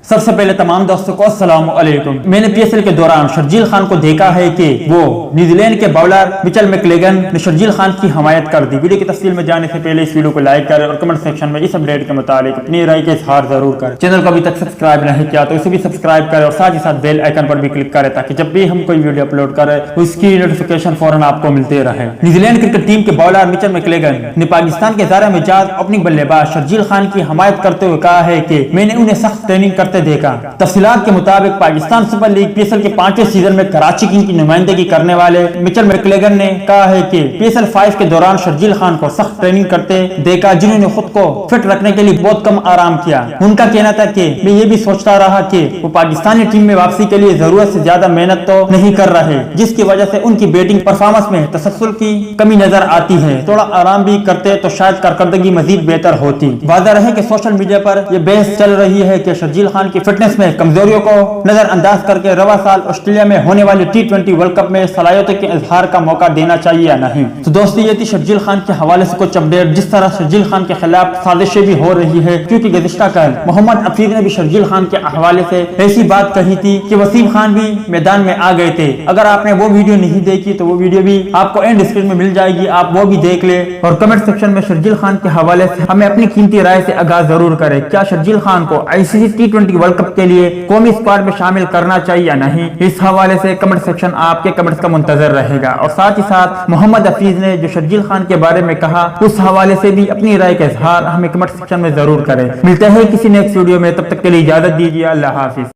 سب سے پہلے تمام دوستوں کو السلام علیکم۔ میں نے پی ایس ایل کے دوران شرجیل خان کو دیکھا ہے کہ وہ نیوزی لینڈ کے باؤلر مچل میکلیگن نے شرجیل خان کی حمایت کر دی۔ ویڈیو کی تفصیل میں جانے سے پہلے اس ویڈیو کو لائک کریں اور کمنٹ سیکشن میں اس اپڈیٹ کے متعلق اپنی رائے کا اظہار ضرور کریں۔ چینل کو ابھی تک سبسکرائب نہیں کیا تو اسے بھی سبسکرائب کریں اور ساتھ ہی ساتھ بیل آئیکن پر بھی کلک کریں تاکہ جب بھی ہم کوئی ویڈیو اپلوڈ کریں اس کی نوٹیفیکیشن فوراً آپ کو ملتے رہے۔ نیوزی لینڈ کرکٹ ٹیم کے باؤلر مچل میکلیگن نے پاکستان کے زارہ مجاز اوپننگ بلے باز شرجیل خان کی حمایت کرتے ہوئے کہا ہے کہ میں نے انہیں سخت ٹریننگ کرتے دیکھا۔ تفصیلات کے مطابق Pakistan super league P S L کے 5ویں سیزن میں کراچی کنگ کی نمائندگی کرنے والے مچل میکلیگن نے کہا ہے کہ پی ایس ایل 5 کے دوران شرجیل خان کو سخت ٹریننگ کرتے دیکھا جنہوں نے خود کو فٹ رکھنے کے لیے بہت کم آرام کیا۔ ان کا کہنا تھا کہ میں یہ بھی سوچتا رہا کہ وہ پاکستانی ٹیم میں واپسی کے لیے ضرورت سے زیادہ محنت تو نہیں کر رہے جس کی وجہ سے ان کی بیٹنگ پرفارمنس میں تسلسل کی کمی نظر آتی ہے۔ تھوڑا آرام بھی کرتے تو شاید کارکردگی مزید بہتر ہوتی۔ واضح رہے کہ سوشل میڈیا پر یہ بحث چل رہی ہے کہ شرجیل خان کی فٹنس میں کمزوریوں کو نظر انداز کر کے رواں سال آسٹریلیا میں ہونے والی T20 ورلڈ کپ میں صلاحیتوں کے اظہار کا موقع دینا چاہیے یا نہیں۔ تو دوستو یہ تھی شرجیل خان کے حوالے سے کچھ اپڈیٹ۔ جس طرح شرجیل خان کے خلاف سازشیں بھی ہو رہی ہے کیونکہ گزشتہ کل محمد حفیظ نے بھی شرجیل خان کے حوالے سے ایسی بات کہی تھی کہ وسیم خان بھی میدان میں آ گئے تھے۔ اگر آپ نے وہ ویڈیو نہیں دیکھی تو وہ ویڈیو بھی آپ کو اینڈ اسکرین میں مل جائے گی، آپ وہ بھی دیکھ لیں اور کمنٹ سیکشن میں شرجیل خان کے حوالے سے ہمیں اپنی قیمتی رائے سے آگاہ ضرور کریں۔ کیا شرجیل خان کو ICC T20 ورلڈ کپ کے لیے قومی اسکواڈ میں شامل کرنا چاہیے یا نہیں؟ اس حوالے سے کمنٹ سیکشن آپ کے کمنٹس کا منتظر رہے گا، اور ساتھ ہی ساتھ محمد حفیظ نے جو شرجیل خان کے بارے میں کہا اس حوالے سے بھی اپنی رائے کا اظہار ہمیں کمنٹ سیکشن میں ضرور کریں۔ ملتے ہیں کسی نیکسٹ ویڈیو میں، تب تک کے لیے اجازت دیجیے، اللہ حافظ۔